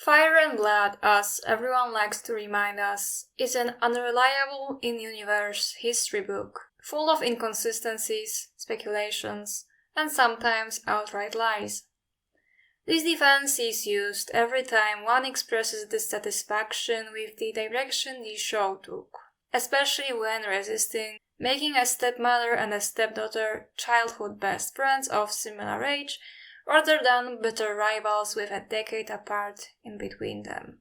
Fire and Blood, as everyone likes to remind us, is an unreliable in-universe history book, full of inconsistencies, speculations, and sometimes outright lies. This defense is used every time one expresses dissatisfaction with the direction the show took, especially when resisting making a stepmother and a stepdaughter childhood best friends of similar age, rather than bitter rivals with a decade apart in between them.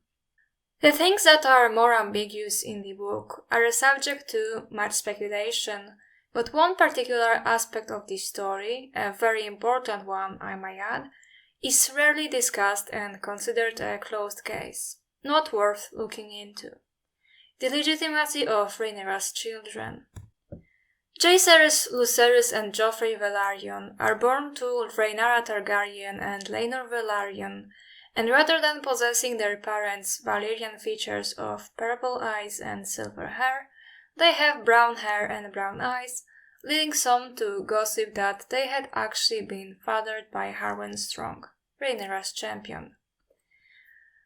The things that are more ambiguous in the book are subject to much speculation, but one particular aspect of the story, a very important one I might add, is rarely discussed and considered a closed case, not worth looking into. The legitimacy of Rhaenyra's children. Jacaerys, Lucerys and Joffrey Velaryon are born to Rhaenyra Targaryen and Laenor Velaryon, and rather than possessing their parents' Valyrian features of purple eyes and silver hair, they have brown hair and brown eyes, leading some to gossip that they had actually been fathered by Harwin Strong, Rhaenyra's champion.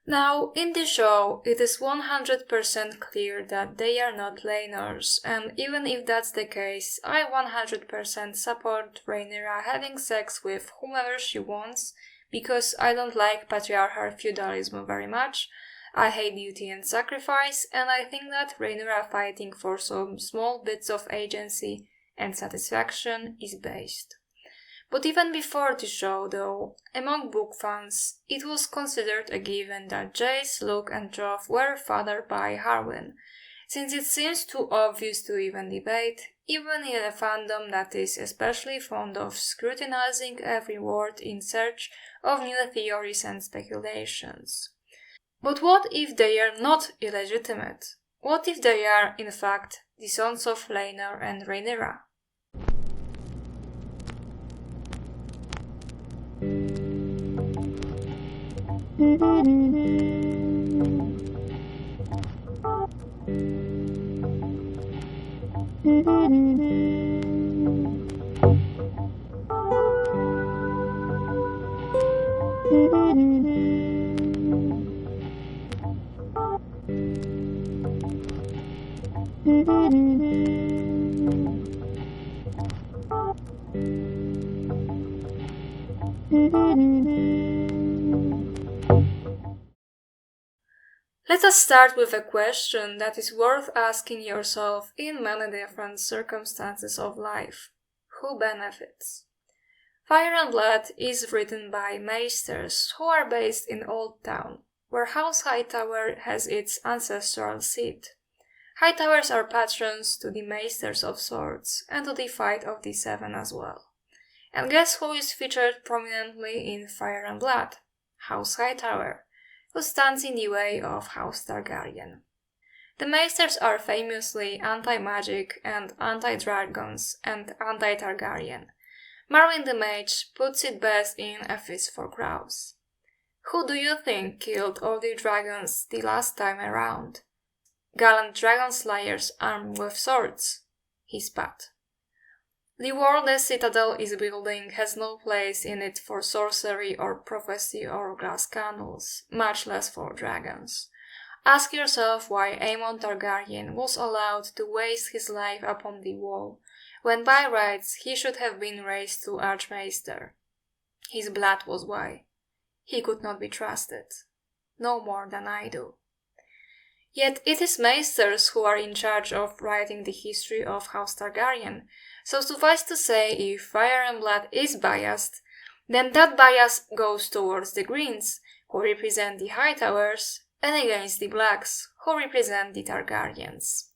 Now, in the show, it is 100% clear that they are not Laenors, and even if that's the case, I 100% support Rhaenyra having sex with whomever she wants, because I don't like patriarchal feudalism very much, I hate duty and sacrifice, and I think that Rhaenyra fighting for some small bits of agency and satisfaction is based. But even before the show, though, among book fans, it was considered a given that Jace, Luke and Joff were fathered by Harwin, since it seems too obvious to even debate, even in a fandom that is especially fond of scrutinizing every word in search of new theories and speculations. But what if they are not illegitimate? What if they are, in fact, the sons of Laenor and Rhaenyra? Let us start with a question that is worth asking yourself in many different circumstances of life. Who benefits? Fire and Blood is written by maesters who are based in Old Town, where House Hightower has its ancestral seat. Hightowers are patrons to the Maesters of Swords and to the Fight of the Seven as well. And guess who is featured prominently in Fire and Blood? House Hightower, who stands in the way of House Targaryen. The Maesters are famously anti-magic and anti-dragons and anti-Targaryen. Marwyn the Mage puts it best in A Fist for Crows. Who do you think killed all the dragons the last time around? Gallant dragon slayers armed with swords, he spat. The world the Citadel is building has no place in it for sorcery or prophecy or glass candles, much less for dragons. Ask yourself why Aemon Targaryen was allowed to waste his life upon the wall, when by rights he should have been raised to Archmaester. His blood was why. He could not be trusted. No more than I do. Yet it is Maesters who are in charge of writing the history of House Targaryen, so suffice to say, if Fire and Blood is biased, then that bias goes towards the Greens, who represent the Hightowers, and against the Blacks, who represent the Targaryens.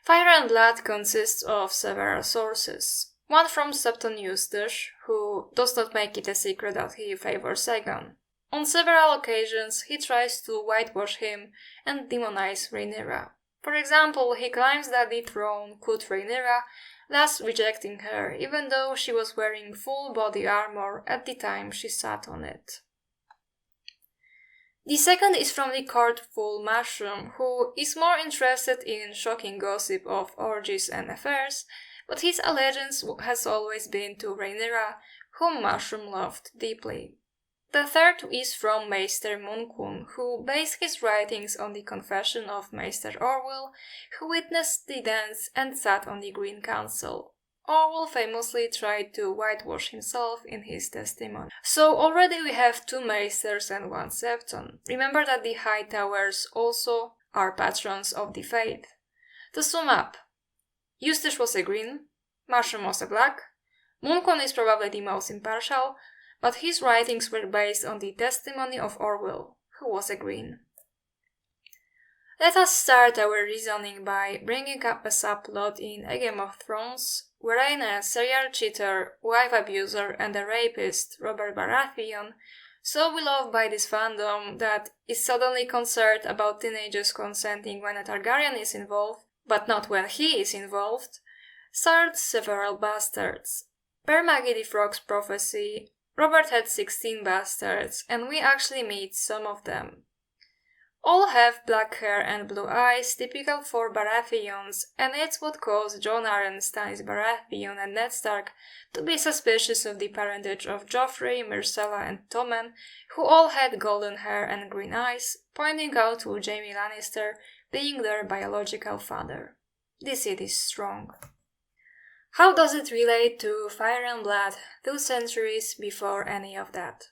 Fire and Blood consists of several sources. One from Septon Eustace, who does not make it a secret that he favors Aegon. On several occasions, he tries to whitewash him and demonize Rhaenyra. For example, he claims that the throne could Rhaenyra, thus rejecting her, even though she was wearing full body armor at the time she sat on it. The second is from the courtful Mushroom, who is more interested in shocking gossip of orgies and affairs, but his allegiance has always been to Rhaenyra, whom Mushroom loved deeply. The third is from Maester Munkun, who based his writings on the confession of Maester Orwyl, who witnessed the dance and sat on the Green Council. Orwyl famously tried to whitewash himself in his testimony. So already we have 2 Maesters and 1 Septon. Remember that the High Towers also are patrons of the faith. To sum up, Eustace was a green, Marsham was a black, Munkun is probably the most impartial, but his writings were based on the testimony of Orwyl, who was a green. Let us start our reasoning by bringing up a subplot in A Game of Thrones, wherein a serial cheater, wife abuser and a rapist, Robert Baratheon, so beloved by this fandom that is suddenly concerned about teenagers consenting when a Targaryen is involved, but not when he is involved, started several bastards. Per Maggie the Frog's prophecy, Robert had 16 bastards, and we actually meet some of them. All have black hair and blue eyes, typical for Baratheons, and it's what caused Jon Arryn, Stannis Baratheon, and Ned Stark to be suspicious of the parentage of Joffrey, Myrcella, and Tommen, who all had golden hair and green eyes, pointing out to Jaime Lannister being their biological father. This it is strong. How does it relate to Fire and Blood 2 centuries before any of that?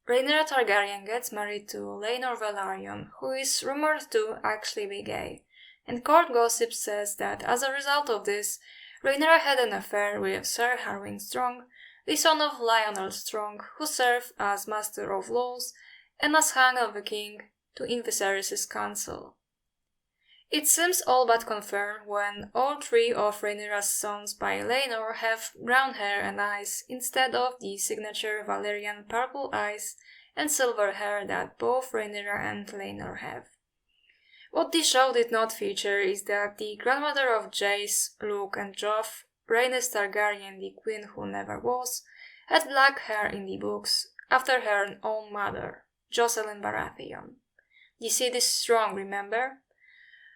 Rhaenyra Targaryen gets married to Laenor Velaryon, who is rumored to actually be gay, and court gossip says that as a result of this, Rhaenyra had an affair with Sir Harwin Strong, the son of Lionel Strong, who served as Master of Laws and as Hand of the King to Viserys' council. It seems all but confirmed when all 3 of Rhaenyra's sons by Laenor have brown hair and eyes instead of the signature Valyrian purple eyes and silver hair that both Rhaenyra and Laenor have. What the show did not feature is that the grandmother of Jace, Luke and Joff, Rhaenys Targaryen, the queen who never was, had black hair in the books after her own mother, Jocelyn Baratheon. The seed is strong, remember?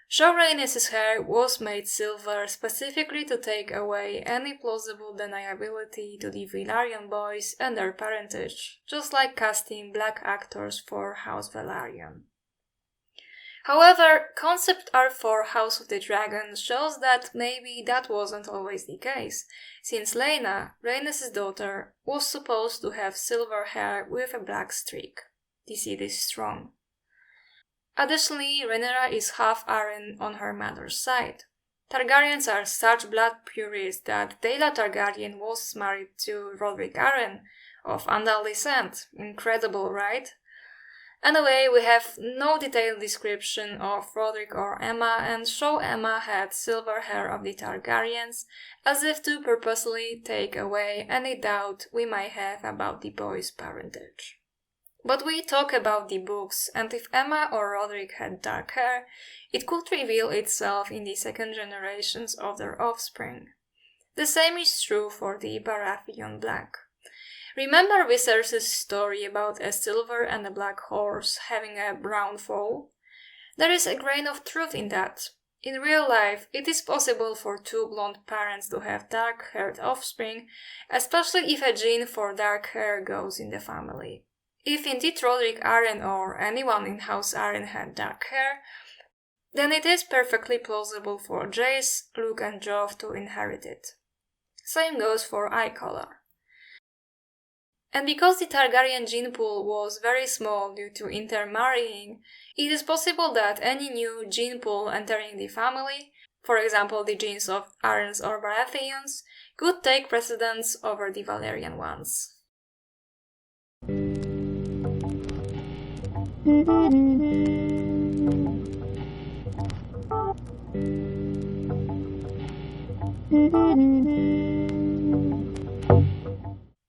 Show Rhaenys' hair was made silver specifically to take away any plausible deniability to the Velaryon boys and their parentage, just like casting black actors for House Velaryon. However, concept art for House of the Dragon shows that maybe that wasn't always the case, since Laena, Rhaenys' daughter, was supposed to have silver hair with a black streak. The seed is strong. Additionally, Rhaenyra is half Arryn on her mother's side. Targaryens are such blood purists that Daela Targaryen was married to Roderick Arryn, of Andal descent. Incredible, right? Anyway, we have no detailed description of Roderick or Aemma, and show Aemma had silver hair of the Targaryens, as if to purposely take away any doubt we might have about the boy's parentage. But we talk about the books, and if Aemma or Roderick had dark hair, it could reveal itself in the second generations of their offspring. The same is true for the Baratheon black. Remember Viserys' story about a silver and a black horse having a brown foal? There is a grain of truth in that. In real life, it is possible for 2 blonde parents to have dark-haired offspring, especially if a gene for dark hair goes in the family. If indeed Roderick Arryn or anyone in House Arryn had dark hair, then it is perfectly plausible for Jace, Luke and Joff to inherit it. Same goes for eye color. And because the Targaryen gene pool was very small due to intermarrying, it is possible that any new gene pool entering the family, for example the genes of Arryns or Baratheons, could take precedence over the Valyrian ones.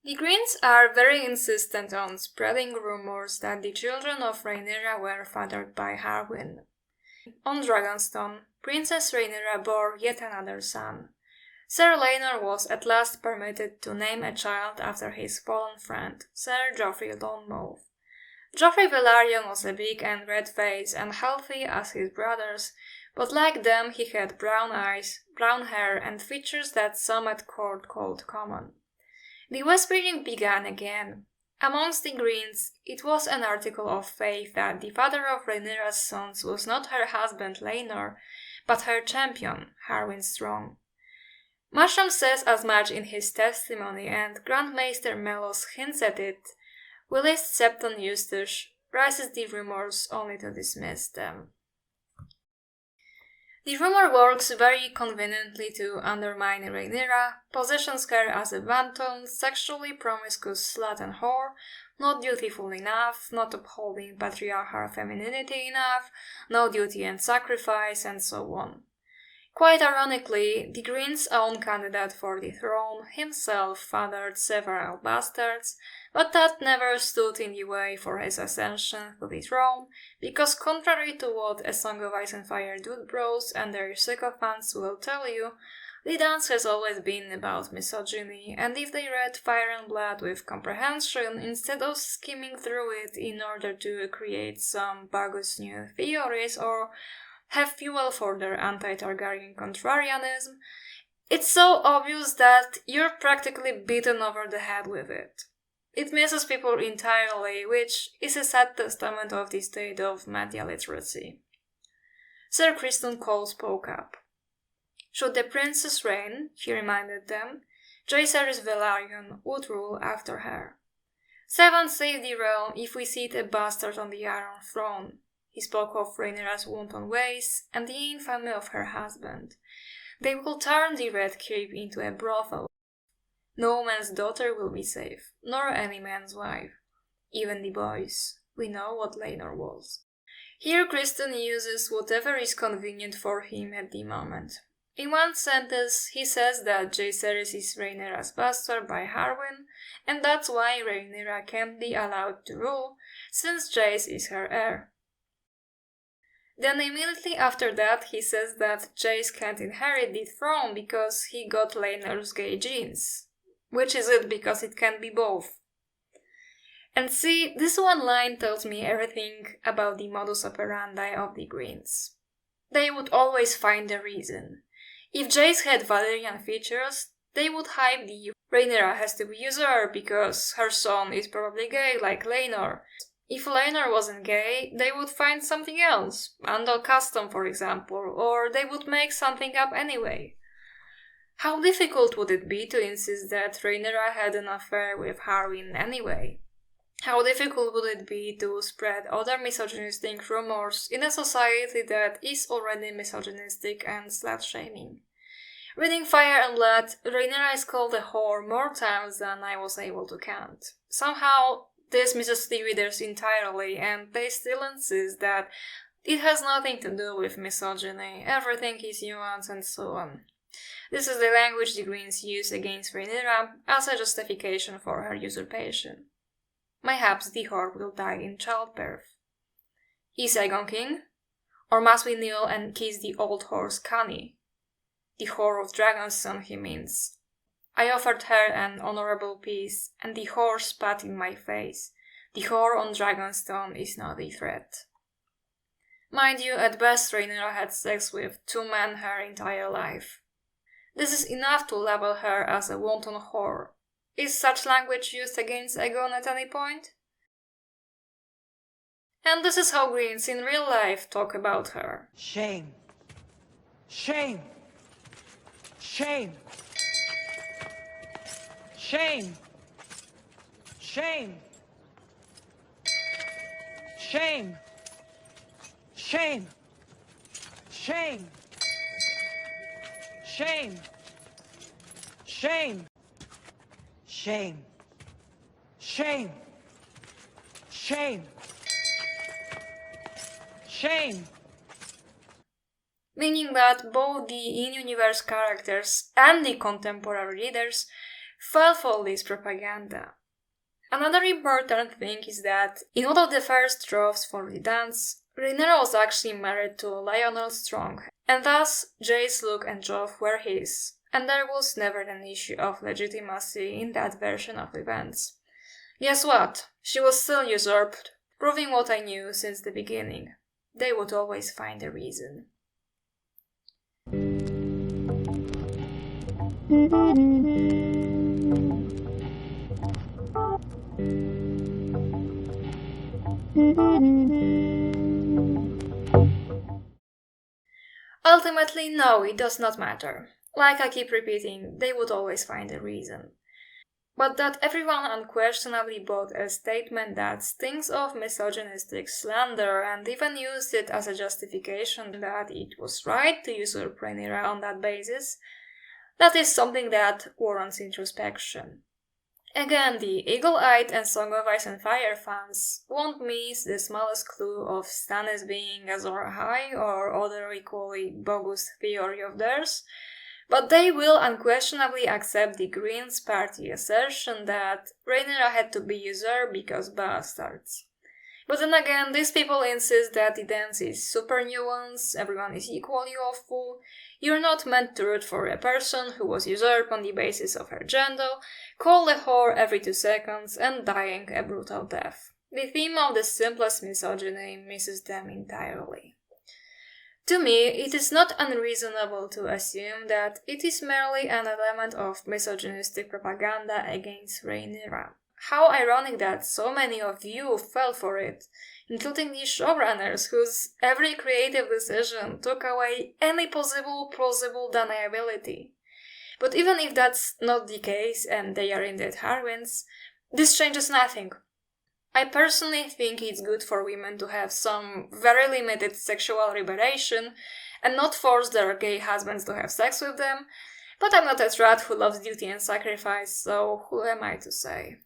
The Greens are very insistent on spreading rumors that the children of Rhaenyra were fathered by Harwin. On Dragonstone, Princess Rhaenyra bore yet another son. Sir Laenor was at last permitted to name a child after his fallen friend, Sir Joffrey Lonmouth. Joffrey Velaryon was a big and red face and healthy as his brothers, but like them he had brown eyes, brown hair and features that some at court called common. The whispering began again. Amongst the Greens, it was an article of faith that the father of Rhaenyra's sons was not her husband Laenor, but her champion, Harwin Strong. Masham says as much in his testimony, and Grand Maester Melos hints at it, whilst Septon Eustace raises the rumors only to dismiss them. The rumor works very conveniently to undermine Rhaenyra, positions her as a wanton, sexually promiscuous slut and whore, not dutiful enough, not upholding patriarchal femininity enough, no duty and sacrifice, and so on. Quite ironically, the Greens' own candidate for the throne himself fathered several bastards, but that never stood in the way for his ascension to the throne, because contrary to what A Song of Ice and Fire dude bros and their sycophants will tell you, the dance has always been about misogyny, and if they read Fire and Blood with comprehension instead of skimming through it in order to create some bogus new theories or have fuel for their anti-Targaryen contrarianism, it's so obvious that you're practically beaten over the head with it. It misses people entirely, which is a sad testament of the state of media literacy. Sir Criston Cole spoke up. Should the princess reign, he reminded them, jacaerys Velaryon would rule after her. Seven save the realm if we seat a bastard on the Iron Throne. He spoke of Rhaenyra's wanton ways and the infamy of her husband. They will turn the Red Keep into a brothel. No man's daughter will be safe, nor any man's wife. Even the boys. We know what Laenor was. Here Criston uses whatever is convenient for him at the moment. In one sentence, he says that Jacaerys is Rhaenyra's bastard by Harwin, and that's why Rhaenyra can't be allowed to rule, since Jace is her heir. Then immediately after that he says that Jace can't inherit the throne because he got Laenor's gay genes. Which is it, because it can be both. And see, this one line tells me everything about the modus operandi of the Greens. They would always find a reason. If Jace had Valyrian features, they would hype the Rhaenyra has to be usurped because her son is probably gay like Laenor. If Laenor wasn't gay, they would find something else, Andal custom for example, or they would make something up anyway. How difficult would it be to insist that Rhaenyra had an affair with Harwin anyway? How difficult would it be to spread other misogynistic rumors in a society that is already misogynistic and slut-shaming? Reading Fire and Blood, Rhaenyra is called a whore more times than I was able to count. Somehow, this misses the readers entirely, and they still insist that it has nothing to do with misogyny, everything is nuance and so on. This is the language the Greens use against Rhaenyra as a justification for her usurpation. Mayhaps the whore will die in childbirth. Is Aegon king? Or must we kneel and kiss the old horse Connie? The whore of Dragonstone, he means. I offered her an honourable peace, and the whore spat in my face. The whore on Dragonstone is not a threat. Mind you, at best Rhaenyra had sex with 2 men her entire life. This is enough to label her as a wanton whore. Is such language used against Aegon at any point? And this is how Greens in real life talk about her. Shame. Shame. Shame. Shame. Shame. Shame. Shame. Shame. Shame. Shame. Shame. Shame. Shame. Shame. Meaning that both the in-universe characters and the contemporary readers fell for this propaganda. Another important thing is that in one of the first drafts for the dance, Rhaenyra was actually married to Lionel Strong, and thus Jace, Luke and Joff were his, and there was never an issue of legitimacy in that version of events. Guess what? She was still usurped, proving what I knew since the beginning. They would always find a reason. Ultimately, no, it does not matter. Like I keep repeating, they would always find a reason. But that everyone unquestionably bought a statement that stinks of misogynistic slander and even used it as a justification that it was right to usurp Rhaenyra on that basis, that is something that warrants introspection. Again, the eagle-eyed and Song of Ice and Fire fans won't miss the smallest clue of Stannis being Azor Ahai or other equally bogus theory of theirs, but they will unquestionably accept the Greens party assertion that Rhaenyra had to be usurped because bastards. But then again, these people insist that the dance is super nuanced, everyone is equally awful, you're not meant to root for a person who was usurped on the basis of her gender, called a whore every 2 seconds, and dying a brutal death. The theme of the simplest misogyny misses them entirely. To me, it is not unreasonable to assume that it is merely an element of misogynistic propaganda against Rhaenyra. How ironic that so many of you fell for it, including the showrunners whose every creative decision took away any possible plausible deniability. But even if that's not the case and they are indeed Harwins, this changes nothing. I personally think it's good for women to have some very limited sexual liberation and not force their gay husbands to have sex with them, but I'm not a rat who loves duty and sacrifice, so who am I to say?